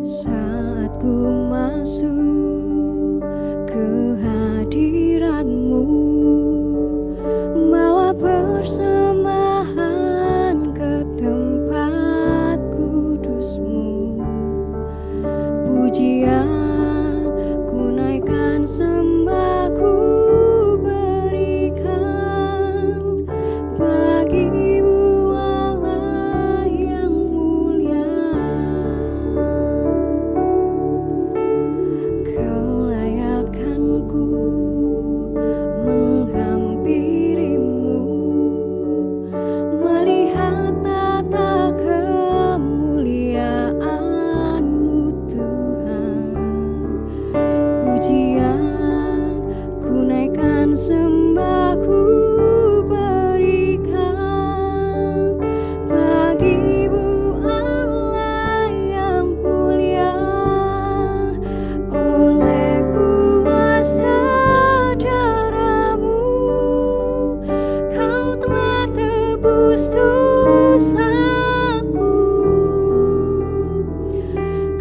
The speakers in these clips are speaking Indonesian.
Saat ku masuk ke hadirat-Mu, bawa persembahan ke tempat kudus-Mu. Pujian ku naikkan, sembah ku berikan bagi-Mu Allah yang mulia. Kau layakkan ku menghampiri-Mu, melihat tata kemuliaan-Mu Tuhan. Pujian ku naikkan, sembah ku berikan bagi-Mu Allah yang mulia. Oleh kuasa darah-Mu, Kau telah tebus dosaku.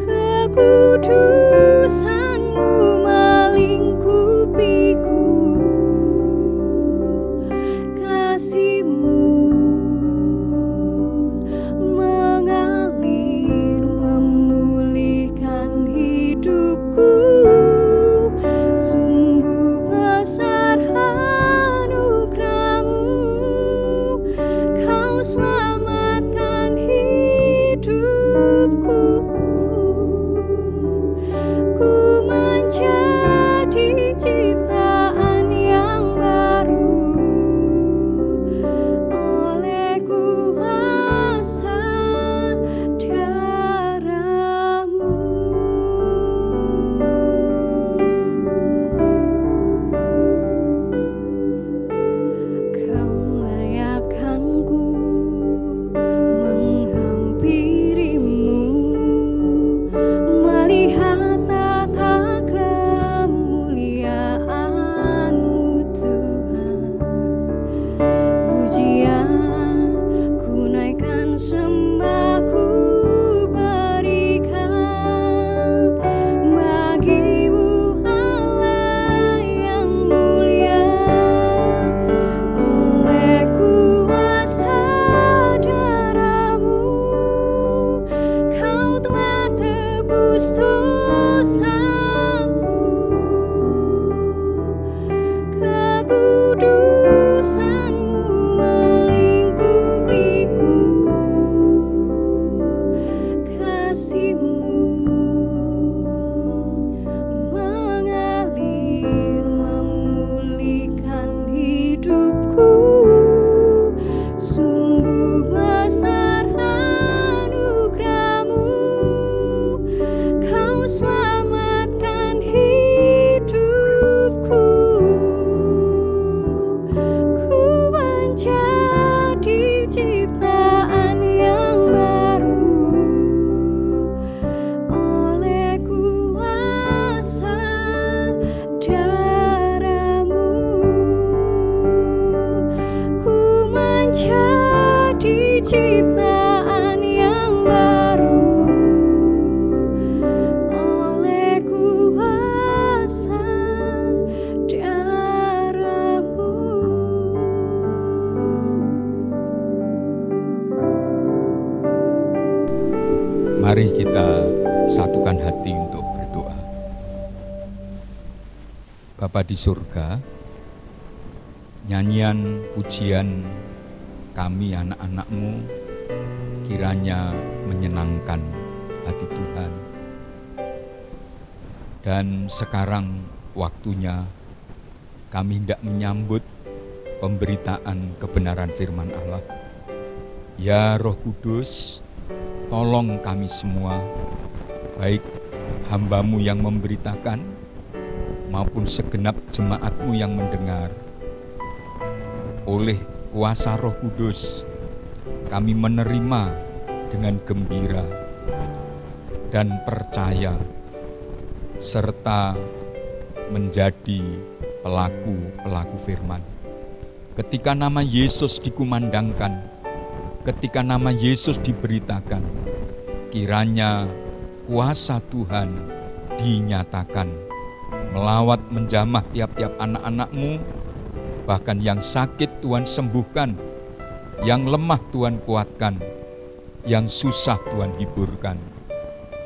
Kekudusan-Mu melingkupiku, kasih-Mu mengalir memulihkan hidupku. Sungguh besar anugerah-Mu, Kau selamatkan hidupku. Ku menjadi ciptaan yang baru oleh kuasa darah-Mu. Kau layakkan ku menghampiri-Mu, melihat tata kemuliaan-Mu Tuhan. Pujian ku naikkan, sembah ku berikan bagi-Mu Allah yang mulia. Oleh kuasa darah-Mu, Kau telah tebus dosaku. Kekudusan-Mu melingkupiku, kasih-Mu mengalir memulihkan hidupku. Sungguh besar anugerah-Mu, Kau selamatkan hidupku. Ku menjadi ciptaan yang baru oleh kuasa darah-Mu. Ku menjadi ciptaan yang baru oleh kuasa darah-Mu. Mari kita satukan hati untuk berdoa. Bapa di surga, nyanyian pujian kami anak-anak-Mu kiranya menyenangkan hati Tuhan. Dan sekarang waktunya kami hendak menyambut pemberitaan kebenaran firman Allah. Ya Roh Kudus, tolong kami semua, baik hamba-Mu yang memberitakan maupun segenap jemaat-Mu yang mendengar. Oleh kuasa Roh Kudus, kami menerima dengan gembira dan percaya, serta menjadi pelaku-pelaku firman. Ketika nama Yesus dikumandangkan, ketika nama Yesus diberitakan, kiranya kuasa Tuhan dinyatakan, melawat menjamah tiap-tiap anak-anak-Mu, bahkan yang sakit Tuhan sembuhkan, yang lemah Tuhan kuatkan, yang susah Tuhan hiburkan.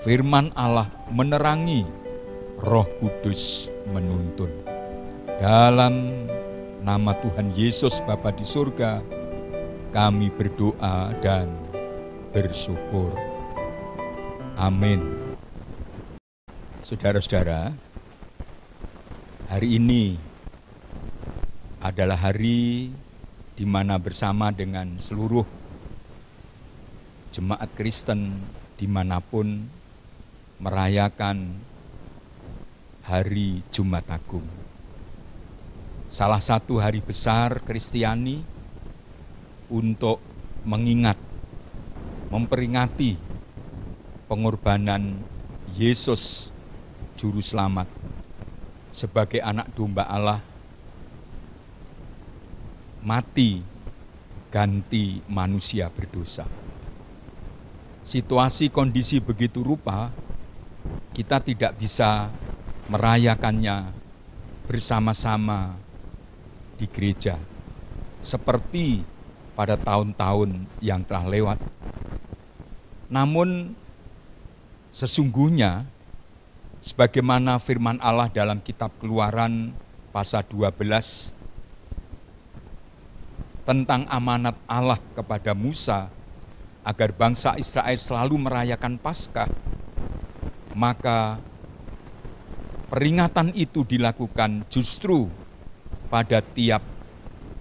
Firman Allah menerangi, Roh Kudus menuntun. Dalam nama Tuhan Yesus Bapa di surga, kami berdoa dan bersyukur. Amin. Saudara-saudara, hari ini adalah hari di mana bersama dengan seluruh jemaat Kristen dimanapun merayakan hari Jumat Agung. Salah satu hari besar Kristiani untuk mengingat, memperingati pengorbanan Yesus Juru Selamat sebagai anak domba Allah, mati ganti manusia berdosa. Situasi kondisi begitu rupa, kita tidak bisa merayakannya bersama-sama di gereja seperti pada tahun-tahun yang telah lewat. Namun sesungguhnya sebagaimana firman Allah dalam kitab Keluaran pasal 12 tentang amanat Allah kepada Musa agar bangsa Israel selalu merayakan Paskah, maka peringatan itu dilakukan justru pada tiap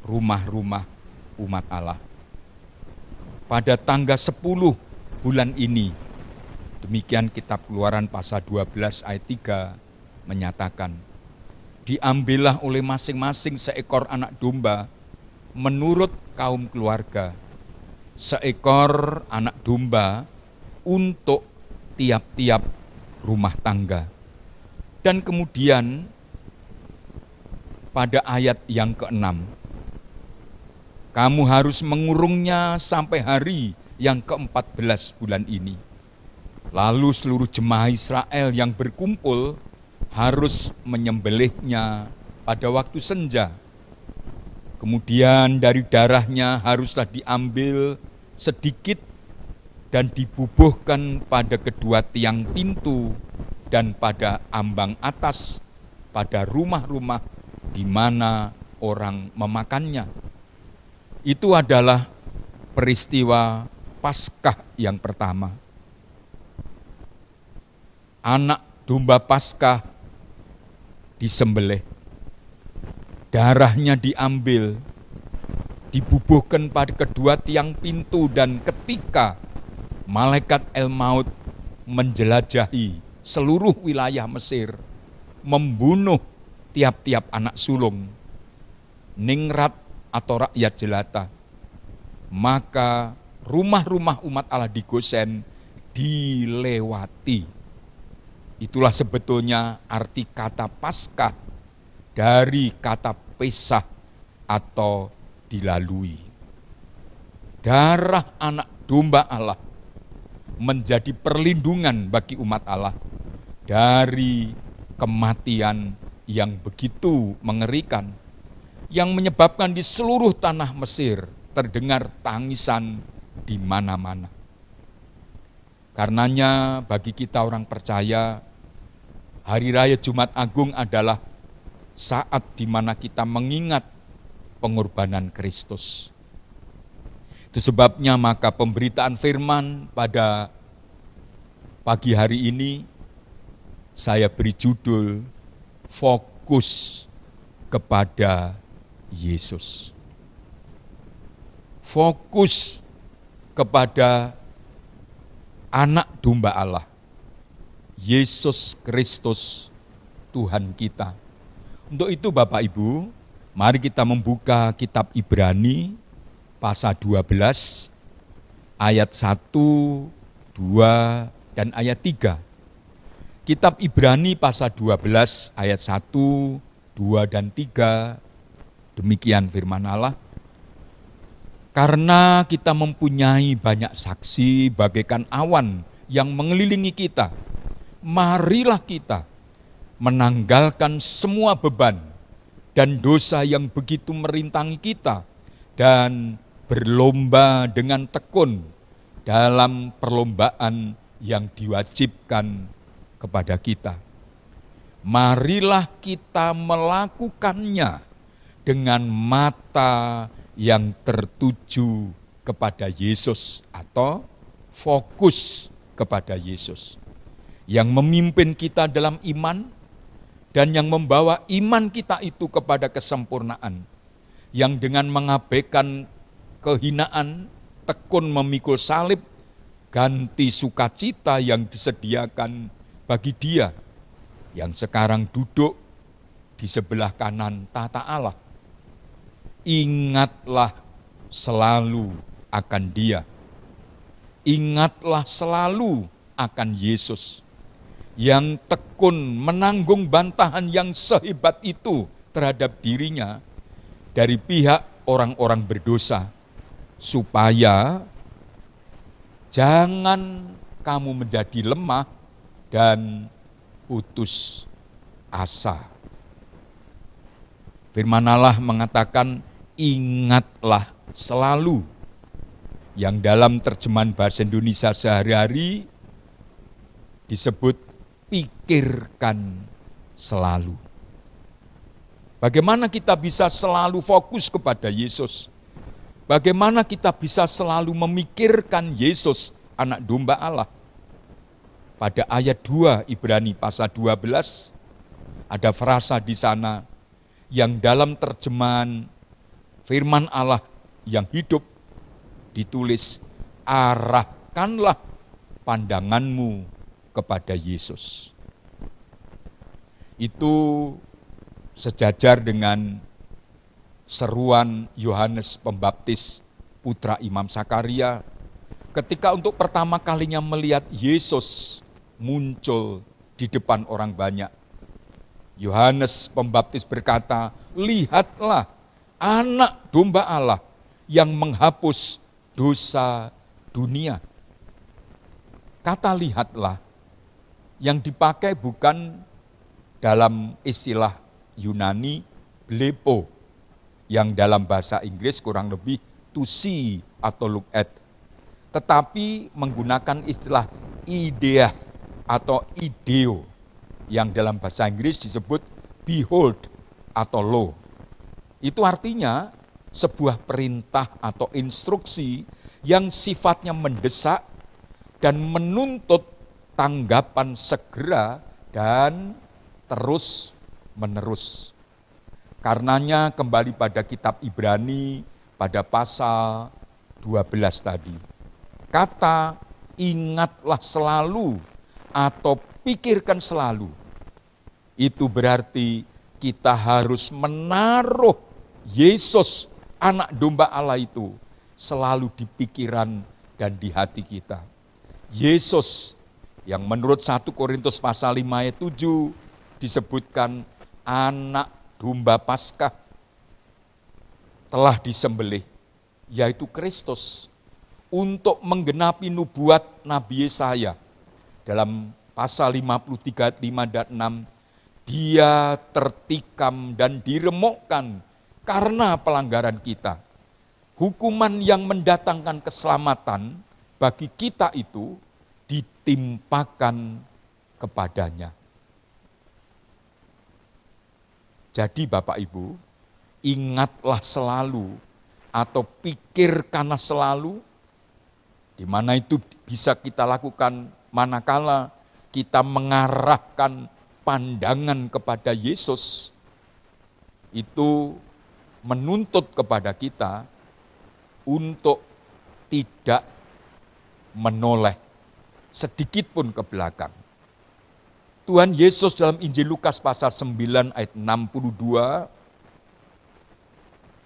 rumah-rumah umat Allah. Pada tanggal 10 bulan ini, demikian kitab Keluaran pasal 12 ayat 3 menyatakan, diambillah oleh masing-masing seekor anak domba menurut kaum keluarga, seekor anak domba untuk tiap-tiap rumah tangga. Dan kemudian pada ayat yang ke-6, kamu harus mengurungnya sampai hari yang ke-14 bulan ini. Lalu seluruh jemaah Israel yang berkumpul harus menyembelihnya pada waktu senja. Kemudian dari darahnya haruslah diambil sedikit dan dibubuhkan pada kedua tiang pintu dan pada ambang atas, pada rumah-rumah di mana orang memakannya. Itu adalah peristiwa Paskah yang pertama. Anak domba Paskah disembelih, darahnya diambil, dibubuhkan pada kedua tiang pintu, dan ketika malaikat El-Maut menjelajahi seluruh wilayah Mesir, membunuh tiap-tiap anak sulung, ningrat atau rakyat jelata, maka rumah-rumah umat Allah di Gosen dilewati. Itulah sebetulnya arti kata Paskah dari kata Pesah atau dilalui. Darah anak domba Allah menjadi perlindungan bagi umat Allah dari kematian yang begitu mengerikan, yang menyebabkan di seluruh tanah Mesir terdengar tangisan di mana-mana. Karenanya bagi kita orang percaya, Hari Raya Jumat Agung adalah saat di mana kita mengingat pengorbanan Kristus. Itu sebabnya maka pemberitaan firman pada pagi hari ini saya beri judul Fokus kepada Yesus. Fokus kepada anak domba Allah, Yesus Kristus Tuhan kita. Untuk itu Bapak Ibu, mari kita membuka kitab Ibrani pasal 12 ayat 1, 2, dan ayat 3. Kitab Ibrani pasal 12 ayat 1, 2, dan 3, demikian firman Allah. Karena kita mempunyai banyak saksi bagaikan awan yang mengelilingi kita, marilah kita menanggalkan semua beban dan dosa yang begitu merintangi kita dan berlomba dengan tekun dalam perlombaan yang diwajibkan kepada kita. Marilah kita melakukannya dengan mata yang tertuju kepada Yesus atau fokus kepada Yesus yang memimpin kita dalam iman dan yang membawa iman kita itu kepada kesempurnaan, yang dengan mengabaikan kehinaan tekun memikul salib, ganti sukacita yang disediakan bagi Dia yang sekarang duduk di sebelah kanan tahta Allah. Ingatlah selalu akan Dia. Ingatlah selalu akan Yesus yang tekun menanggung bantahan yang sehebat itu terhadap dirinya dari pihak orang-orang berdosa, supaya jangan kamu menjadi lemah dan putus asa. Firman Allah mengatakan, ingatlah selalu, yang dalam terjemahan bahasa Indonesia sehari-hari disebut pikirkan selalu. Bagaimana kita bisa selalu fokus kepada Yesus? Bagaimana kita bisa selalu memikirkan Yesus, anak domba Allah? Pada ayat 2 Ibrani pasal 12 ada frasa di sana yang dalam terjemahan firman Allah yang hidup ditulis, arahkanlah pandanganmu kepada Yesus. Itu sejajar dengan seruan Yohanes Pembaptis, putra Imam Sakaria, ketika untuk pertama kalinya melihat Yesus muncul di depan orang banyak. Yohanes Pembaptis berkata, lihatlah anak domba Allah yang menghapus dosa dunia. Kata lihatlah yang dipakai bukan dalam istilah Yunani blepo, yang dalam bahasa Inggris kurang lebih to see atau look at, tetapi menggunakan istilah idea atau ideo, yang dalam bahasa Inggris disebut behold atau lo. Itu artinya sebuah perintah atau instruksi yang sifatnya mendesak dan menuntut tanggapan segera dan terus menerus. Karenanya kembali pada kitab Ibrani pada pasal 12 tadi. Kata ingatlah selalu atau pikirkan selalu, itu berarti kita harus menaruh Yesus, anak domba Allah itu, selalu di pikiran dan di hati kita. Yesus yang menurut 1 Korintus pasal 5 ayat 7 disebutkan anak domba Paskah telah disembelih, yaitu Kristus, untuk menggenapi nubuat Nabi Yesaya. Dalam pasal 53 ayat 5 dan 6, dia tertikam dan diremukkan karena pelanggaran kita. Hukuman yang mendatangkan keselamatan bagi kita itu ditimpakan kepadanya. Jadi Bapak Ibu, ingatlah selalu atau pikirkanlah selalu, di mana itu bisa kita lakukan manakala kita mengarahkan pandangan kepada Yesus. Itu menuntut kepada kita untuk tidak menoleh sedikit pun ke belakang. Tuhan Yesus dalam Injil Lukas pasal 9 ayat 62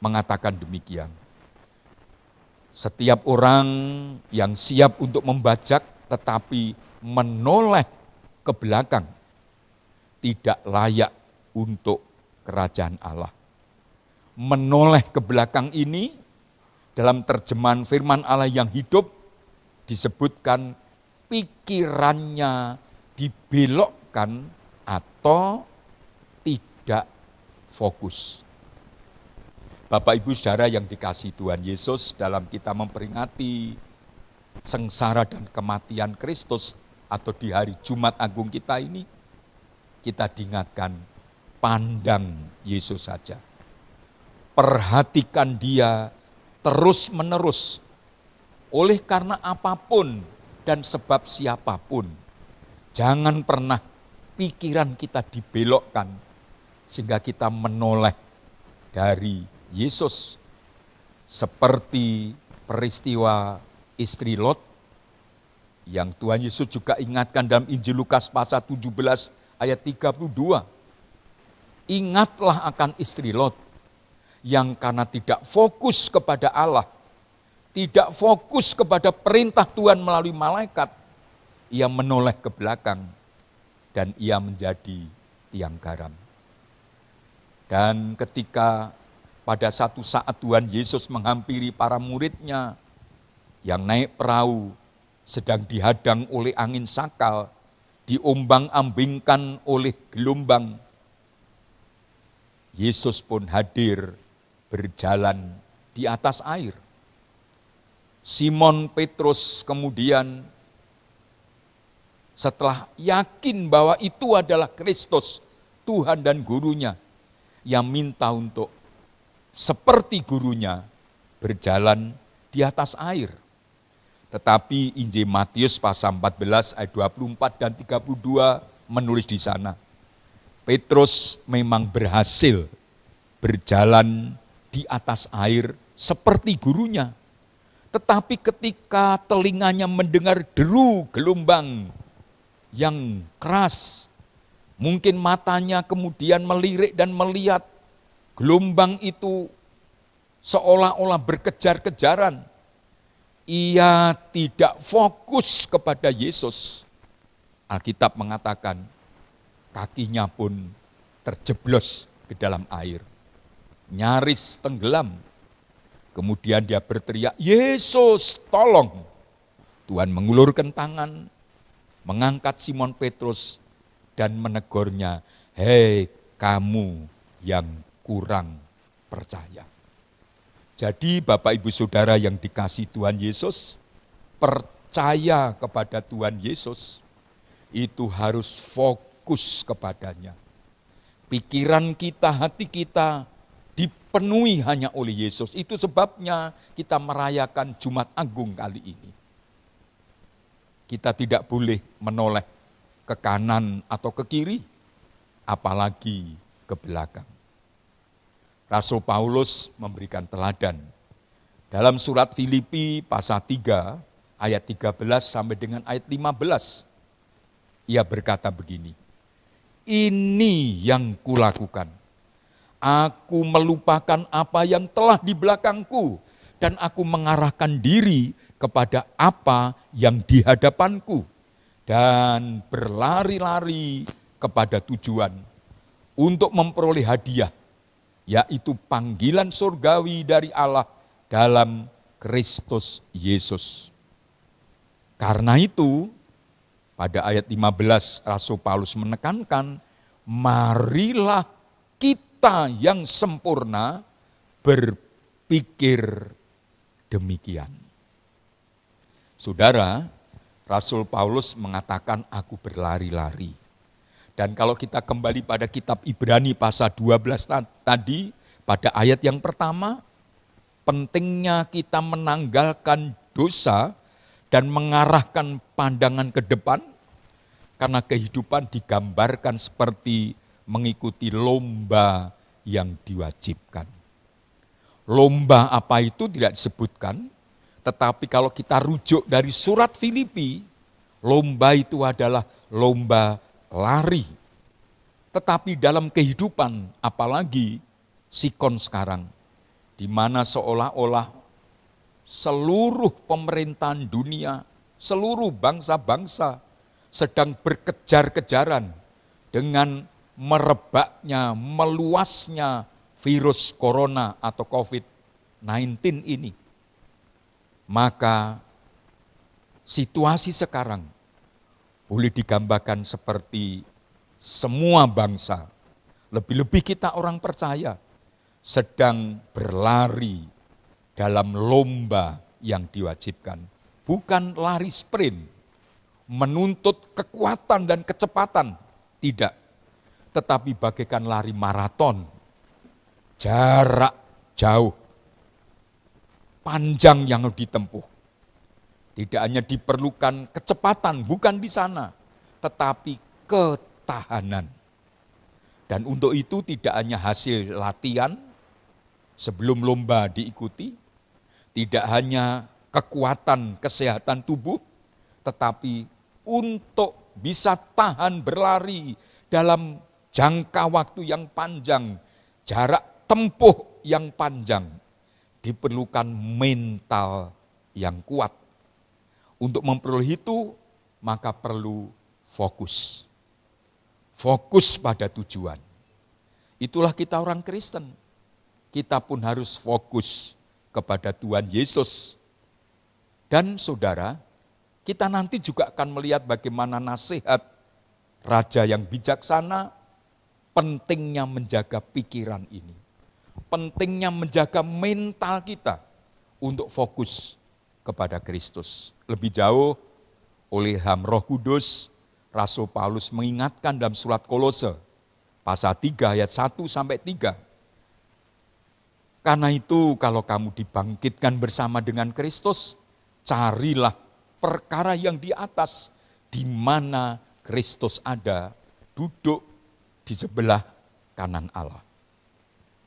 mengatakan demikian. Setiap orang yang siap untuk membajak tetapi menoleh ke belakang tidak layak untuk kerajaan Allah. Menoleh ke belakang ini dalam terjemahan firman Allah yang hidup disebutkan pikirannya dibelokkan atau tidak fokus. Bapak Ibu Saudara yang dikasihi Tuhan Yesus, dalam kita memperingati sengsara dan kematian Kristus atau di hari Jumat Agung kita ini, kita diingatkan, pandang Yesus saja. Perhatikan dia terus menerus. Oleh karena apapun dan sebab siapapun, jangan pernah pikiran kita dibelokkan sehingga kita menoleh dari Yesus. Seperti peristiwa istri Lot yang Tuhan Yesus juga ingatkan dalam Injil Lukas pasal 17 ayat 32. Ingatlah akan istri Lot yang karena tidak fokus kepada Allah, tidak fokus kepada perintah Tuhan melalui malaikat, ia menoleh ke belakang dan ia menjadi tiang garam. Dan ketika pada satu saat Tuhan Yesus menghampiri para muridnya yang naik perahu, sedang dihadang oleh angin sakal, diombang-ambingkan oleh gelombang. Yesus pun hadir berjalan di atas air. Simon Petrus kemudian setelah yakin bahwa itu adalah Kristus, Tuhan dan gurunya, yang minta untuk seperti gurunya berjalan di atas air. Tetapi Injil Matius pasal 14 ayat 24 dan 32 menulis di sana, Petrus memang berhasil berjalan di atas air seperti gurunya. Tetapi ketika telinganya mendengar deru gelombang yang keras, mungkin matanya kemudian melirik dan melihat gelombang itu seolah-olah berkejar-kejaran. Ia tidak fokus kepada Yesus. Alkitab mengatakan kakinya pun terjeblos ke dalam air, nyaris tenggelam. Kemudian dia berteriak, "Yesus, tolong!" Tuhan mengulurkan tangan, mengangkat Simon Petrus dan menegurnya, "Hei kamu yang kurang percaya." Jadi Bapak Ibu Saudara yang dikasihi Tuhan Yesus, percaya kepada Tuhan Yesus itu harus fokus kepadanya. Pikiran kita, hati kita dipenuhi hanya oleh Yesus. Itu sebabnya kita merayakan Jumat Agung kali ini. Kita tidak boleh menoleh ke kanan atau ke kiri, apalagi ke belakang. Rasul Paulus memberikan teladan. Dalam surat Filipi pasal 3 ayat 13 sampai dengan ayat 15. Ia berkata begini, "Ini yang kulakukan. Aku melupakan apa yang telah di belakangku dan aku mengarahkan diri kepada apa yang di hadapanku dan berlari-lari kepada tujuan untuk memperoleh hadiah, yaitu panggilan surgawi dari Allah dalam Kristus Yesus." Karena itu, pada ayat 15 Rasul Paulus menekankan, marilah kita yang sempurna berpikir demikian. Saudara, Rasul Paulus mengatakan aku berlari-lari. Dan kalau kita kembali pada kitab Ibrani pasal 12 tadi, pada ayat yang pertama, pentingnya kita menanggalkan dosa dan mengarahkan pandangan ke depan, karena kehidupan digambarkan seperti mengikuti lomba yang diwajibkan. Lomba apa itu tidak disebutkan, tetapi kalau kita rujuk dari surat Filipi, lomba itu adalah lomba lari. Tetapi dalam kehidupan, apalagi sikon sekarang, di mana seolah-olah seluruh pemerintahan dunia, seluruh bangsa-bangsa sedang berkejar-kejaran dengan merebaknya, meluasnya virus corona atau COVID-19 ini. Maka situasi sekarang boleh digambarkan seperti semua bangsa, lebih-lebih kita orang percaya, sedang berlari dalam lomba yang diwajibkan. Bukan lari sprint, menuntut kekuatan dan kecepatan, tidak. Tetapi bagaikan lari maraton, jarak jauh, panjang yang harus ditempuh. Tidak hanya diperlukan kecepatan, bukan di sana, tetapi ketahanan. Dan untuk itu tidak hanya hasil latihan sebelum lomba diikuti, tidak hanya kekuatan kesehatan tubuh, tetapi untuk bisa tahan berlari dalam jangka waktu yang panjang, jarak tempuh yang panjang, diperlukan mental yang kuat. Untuk memperoleh itu, maka perlu fokus. Fokus pada tujuan. Itulah kita orang Kristen. Kita pun harus fokus kepada Tuhan Yesus. Dan saudara, kita nanti juga akan melihat bagaimana nasihat Raja yang bijaksana, pentingnya menjaga pikiran ini. Pentingnya menjaga mental kita untuk fokus kepada Kristus. Lebih jauh, oleh ilham Roh Kudus, Rasul Paulus mengingatkan dalam surat Kolose, pasal 3 ayat 1-3. Karena itu kalau kamu dibangkitkan bersama dengan Kristus, carilah perkara yang di atas, di mana Kristus ada, duduk di sebelah kanan Allah.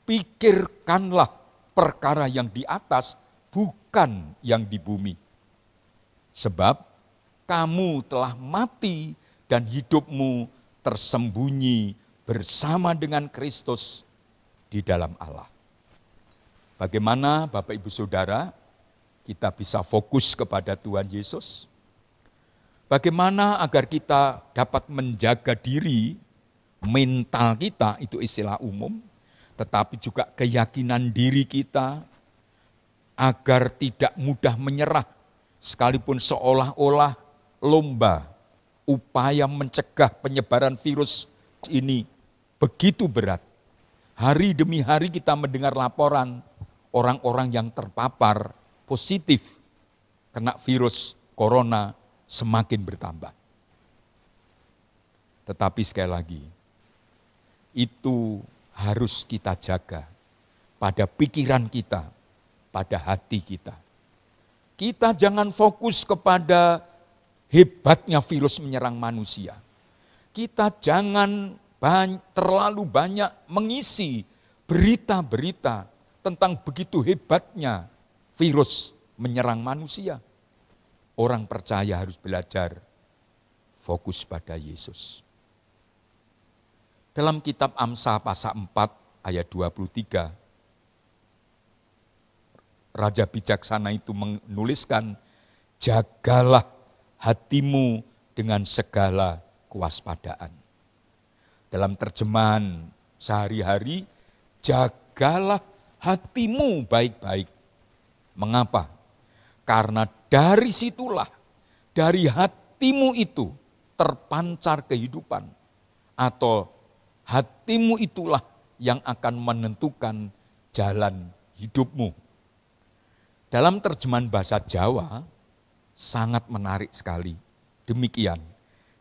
Pikirkanlah perkara yang di atas, bukan yang di bumi. Sebab kamu telah mati dan hidupmu tersembunyi bersama dengan Kristus di dalam Allah. Bagaimana Bapak Ibu Saudara kita bisa fokus kepada Tuhan Yesus? Bagaimana agar kita dapat menjaga diri, mental kita, itu istilah umum, tetapi juga keyakinan diri kita, agar tidak mudah menyerah, sekalipun seolah-olah lomba, upaya mencegah penyebaran virus ini begitu berat. Hari demi hari kita mendengar laporan orang-orang yang terpapar positif kena virus corona semakin bertambah. Tetapi sekali lagi, itu harus kita jaga pada pikiran kita, pada hati kita. Kita jangan fokus kepada hebatnya virus menyerang manusia. Kita jangan terlalu banyak mengisi berita-berita tentang begitu hebatnya virus menyerang manusia. Orang percaya harus belajar fokus pada Yesus. Dalam kitab Amsal pasal 4 ayat 23, Raja bijaksana itu menuliskan, jagalah hatimu dengan segala kewaspadaan. Dalam terjemahan sehari-hari, jagalah hatimu baik-baik. Mengapa? Karena dari situlah, dari hatimu itu terpancar kehidupan. Atau hatimu itulah yang akan menentukan jalan hidupmu. Dalam terjemahan bahasa Jawa, sangat menarik sekali. Demikian,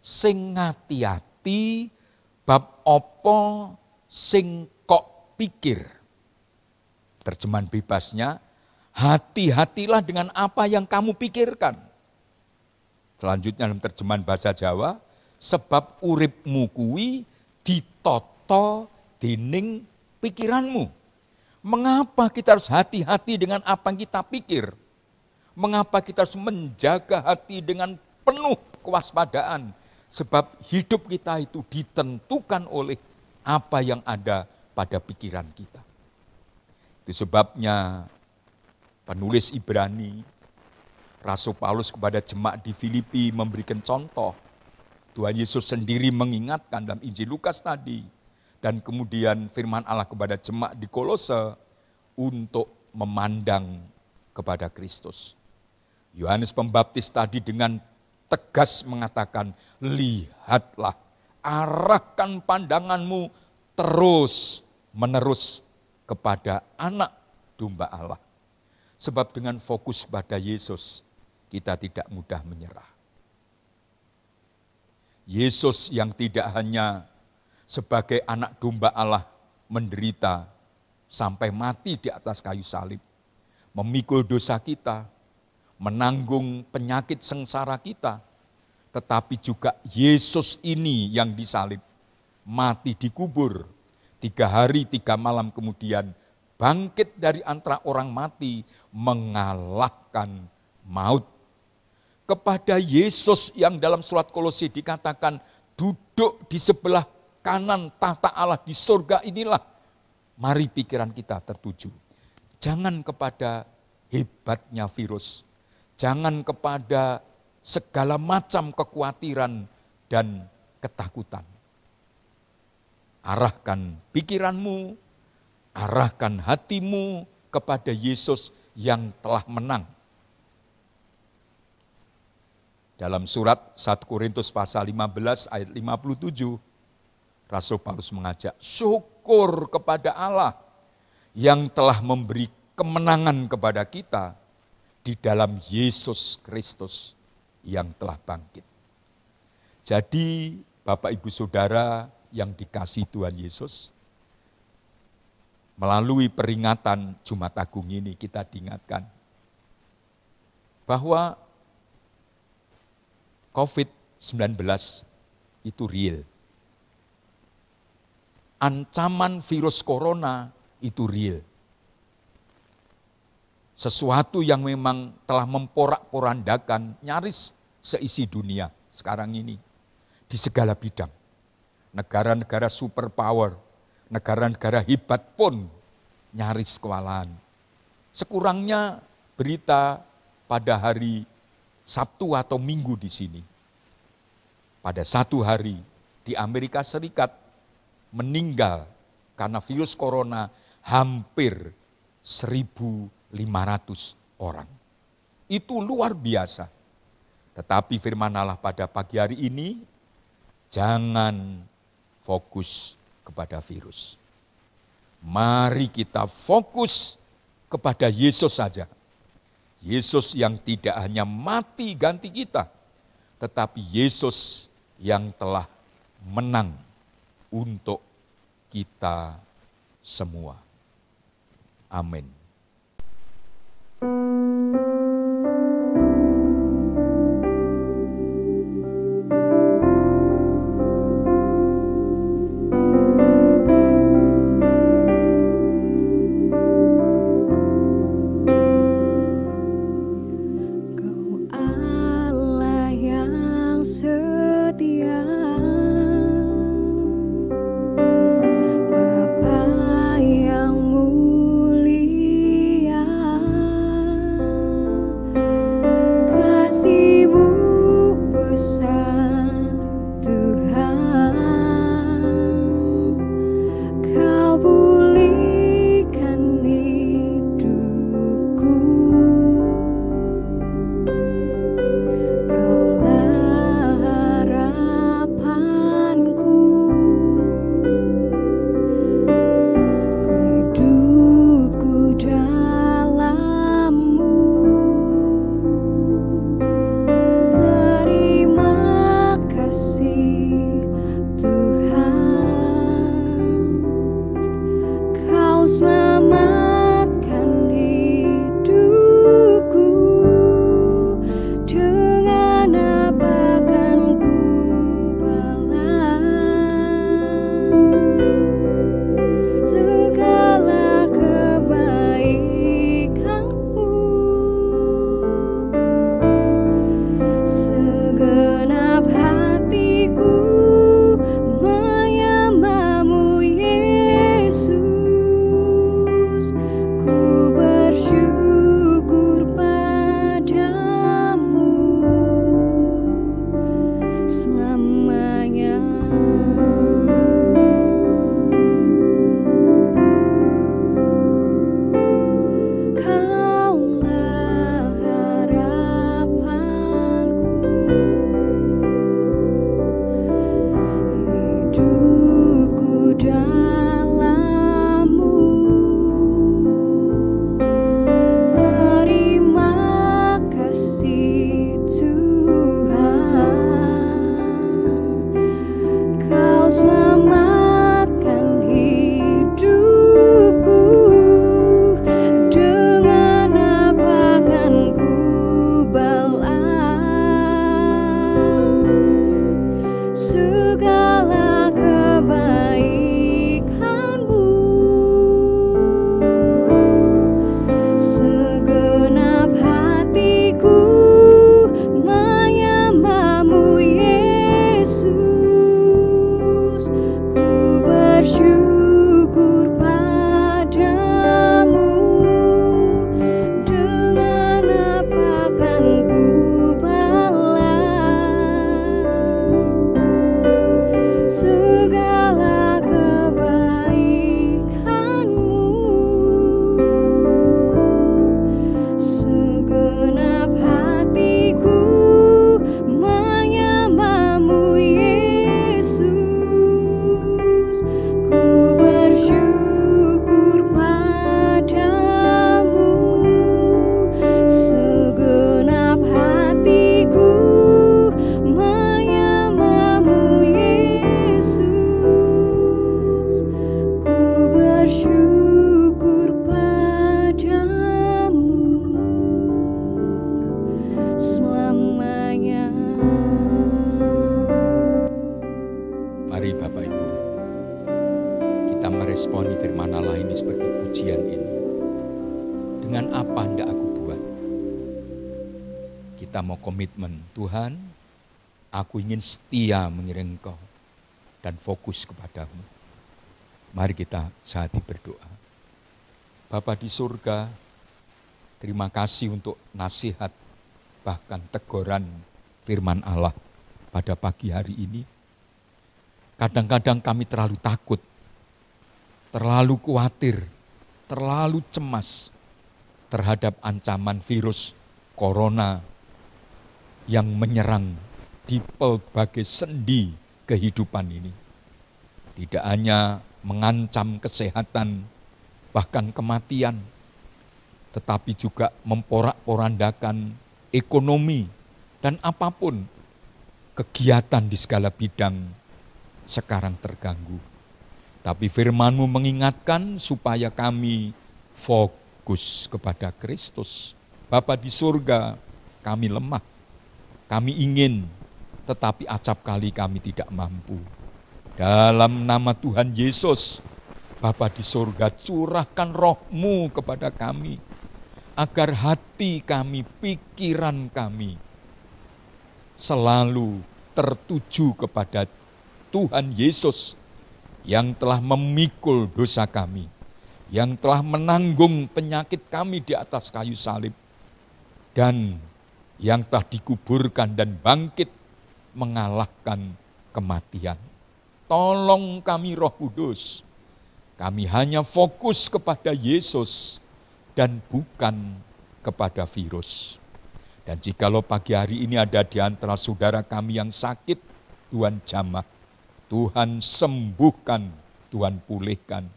sing ngati-ati bab opo sing kok pikir. Terjemahan bebasnya, hati-hatilah dengan apa yang kamu pikirkan. Selanjutnya dalam terjemahan bahasa Jawa, sebab uripmu kuwi ditoto dening pikiranmu. Mengapa kita harus hati-hati dengan apa yang kita pikir? Mengapa kita harus menjaga hati dengan penuh kewaspadaan? Sebab hidup kita itu ditentukan oleh apa yang ada pada pikiran kita. Itu sebabnya penulis Ibrani, Rasul Paulus kepada jemaat di Filipi memberikan contoh. Tuhan Yesus sendiri mengingatkan dalam Injil Lukas tadi. Dan kemudian firman Allah kepada jemaat di Kolose untuk memandang kepada Kristus. Yohanes Pembaptis tadi dengan tegas mengatakan, lihatlah, arahkan pandanganmu terus menerus kepada anak domba Allah. Sebab dengan fokus pada Yesus, kita tidak mudah menyerah. Yesus yang tidak hanya sebagai anak domba Allah menderita sampai mati di atas kayu salib, memikul dosa kita, menanggung penyakit sengsara kita, tetapi juga Yesus ini yang disalib, mati dikubur, 3 hari 3 malam kemudian bangkit dari antara orang mati, mengalahkan maut. Kepada Yesus yang dalam surat Kolose dikatakan duduk di sebelah kanan tahta Allah di surga inilah, mari pikiran kita tertuju. Jangan kepada hebatnya virus, jangan kepada segala macam kekhawatiran dan ketakutan. Arahkan pikiranmu, arahkan hatimu kepada Yesus yang telah menang. Dalam surat 1 Korintus pasal 15 ayat 57, Rasul Paulus mengajak, syukur kepada Allah yang telah memberi kemenangan kepada kita di dalam Yesus Kristus yang telah bangkit. Jadi Bapak Ibu Saudara yang dikasihi Tuhan Yesus, melalui peringatan Jumat Agung ini kita diingatkan bahwa COVID-19 itu real. Ancaman virus corona itu real. Sesuatu yang memang telah memporak-porandakan nyaris seisi dunia sekarang ini. Di segala bidang. Negara-negara superpower, negara-negara hebat pun nyaris kewalahan. Sekurangnya berita pada hari Sabtu atau Minggu di sini. Pada 1 hari di Amerika Serikat meninggal karena virus corona hampir 1.500 orang. Itu luar biasa. Tetapi firman Allah pada pagi hari ini, jangan fokus kepada virus. Mari kita fokus kepada Yesus saja. Yesus yang tidak hanya mati ganti kita, tetapi Yesus yang telah menang untuk kita semua. Amin. meresponi firman Allah ini seperti pujian ini. Dengan apa hendak aku buat? Kita mau komitmen, Tuhan, aku ingin setia mengiring Engkau dan fokus kepadamu. Mari kita sehati berdoa. Bapa di surga, terima kasih untuk nasihat, bahkan teguran firman Allah pada pagi hari ini. Kadang-kadang kami terlalu takut, terlalu khawatir, terlalu cemas terhadap ancaman virus corona yang menyerang di berbagai sendi kehidupan ini. Tidak hanya mengancam kesehatan, bahkan kematian, tetapi juga memporak-porandakan ekonomi dan apapun kegiatan di segala bidang sekarang terganggu. Tapi firman-Mu mengingatkan supaya kami fokus kepada Kristus. Bapa di surga, kami lemah, kami ingin, tetapi acap kali kami tidak mampu. Dalam nama Tuhan Yesus, Bapa di surga, curahkan roh-Mu kepada kami, agar hati kami, pikiran kami selalu tertuju kepada Tuhan Yesus yang telah memikul dosa kami, yang telah menanggung penyakit kami di atas kayu salib, dan yang telah dikuburkan dan bangkit mengalahkan kematian. Tolong kami Roh Kudus, kami hanya fokus kepada Yesus dan bukan kepada virus. Dan jikalau pagi hari ini ada di antara saudara kami yang sakit, Tuhan jamah, Tuhan sembuhkan, Tuhan pulihkan.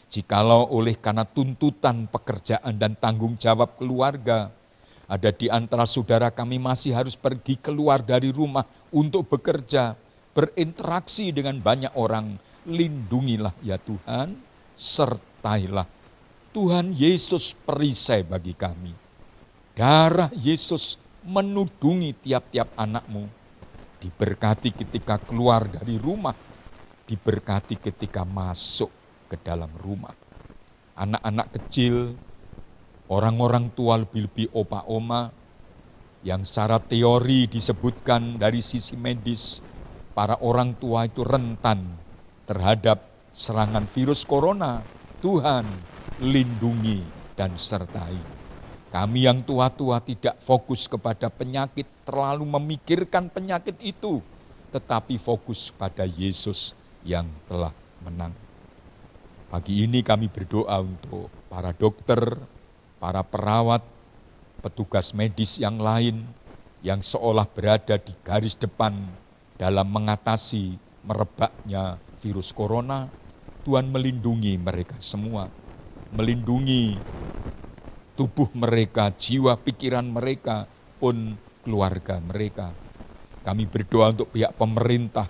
Jikalau oleh karena tuntutan pekerjaan dan tanggung jawab keluarga, ada di antara saudara kami masih harus pergi keluar dari rumah untuk bekerja, berinteraksi dengan banyak orang, lindungilah ya Tuhan, sertailah. Tuhan Yesus perisai bagi kami. Darah Yesus menudungi tiap-tiap anak-Mu. Diberkati ketika keluar dari rumah, diberkati ketika masuk ke dalam rumah. Anak-anak kecil, orang-orang tua lebih-lebih opa-oma, yang secara teori disebutkan dari sisi medis, para orang tua itu rentan terhadap serangan virus corona. Tuhan lindungi dan sertai. Kami yang tua-tua tidak fokus kepada penyakit, terlalu memikirkan penyakit itu, tetapi fokus pada Yesus yang telah menang. Pagi ini kami berdoa untuk para dokter, para perawat, petugas medis yang lain, yang seolah berada di garis depan dalam mengatasi merebaknya virus corona. Tuhan melindungi mereka semua, melindungi tubuh mereka, jiwa pikiran mereka, pun keluarga mereka. Kami berdoa untuk pihak pemerintah,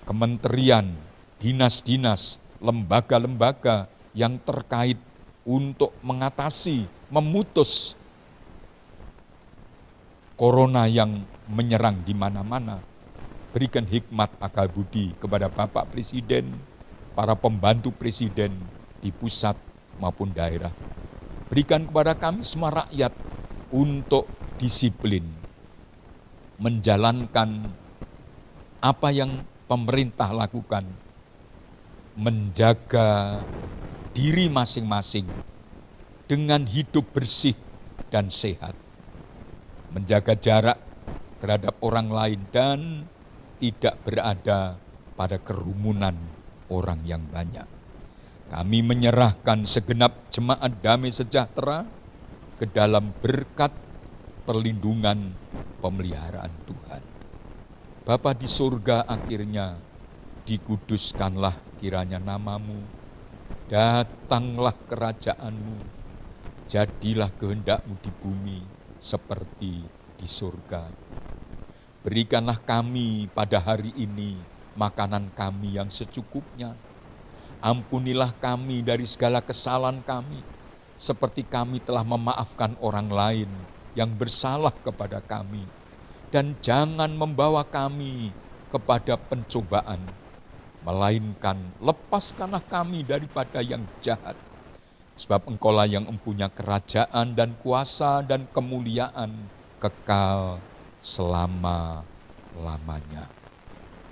kementerian, dinas-dinas, lembaga-lembaga yang terkait untuk mengatasi, memutus corona yang menyerang di mana-mana. Berikan hikmat akal budi kepada Bapak Presiden, para pembantu Presiden di pusat maupun daerah. Berikan kepada kami semua rakyat untuk disiplin, menjalankan apa yang pemerintah lakukan, menjaga diri masing-masing dengan hidup bersih dan sehat, menjaga jarak terhadap orang lain dan tidak berada pada kerumunan orang yang banyak. Kami menyerahkan segenap jemaat damai sejahtera ke dalam berkat perlindungan pemeliharaan Tuhan. Bapa di surga, akhirnya dikuduskanlah kiranya nama-Mu, datanglah kerajaan-Mu, jadilah kehendak-Mu di bumi seperti di surga. Berikanlah kami pada hari ini makanan kami yang secukupnya. Ampunilah kami dari segala kesalahan kami, seperti kami telah memaafkan orang lain yang bersalah kepada kami. Dan jangan membawa kami kepada pencobaan, melainkan lepaskanlah kami daripada yang jahat. Sebab Engkaulah yang mempunyai kerajaan dan kuasa dan kemuliaan kekal selama-lamanya.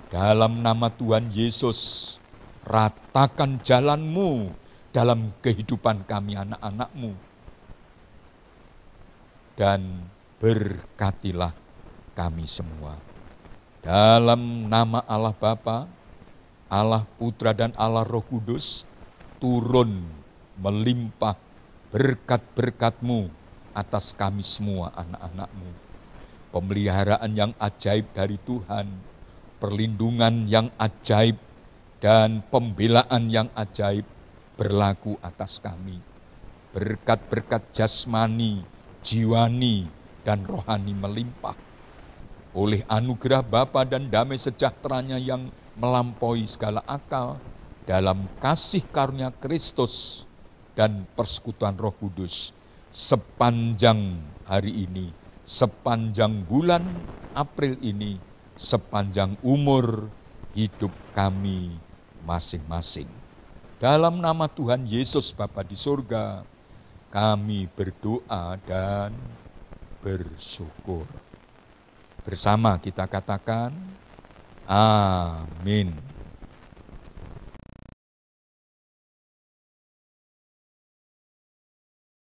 Dalam nama Tuhan Yesus, ratakan jalan-Mu dalam kehidupan kami anak-anak-Mu. Dan berkatilah kami semua. Dalam nama Allah Bapa, Allah Putra dan Allah Roh Kudus, turun melimpah berkat-berkat-Mu atas kami semua anak-anak-Mu. Pemeliharaan yang ajaib dari Tuhan, perlindungan yang ajaib, dan pembelaan yang ajaib berlaku atas kami. Berkat-berkat jasmani, jiwani, dan rohani melimpah. Oleh anugerah Bapa dan damai sejahteranya yang melampaui segala akal, dalam kasih karunia Kristus dan persekutuan Roh Kudus, sepanjang hari ini, sepanjang bulan April ini, sepanjang umur hidup kami masing-masing. Dalam nama Tuhan Yesus Bapa di surga, kami berdoa dan bersyukur. Bersama kita katakan, amin.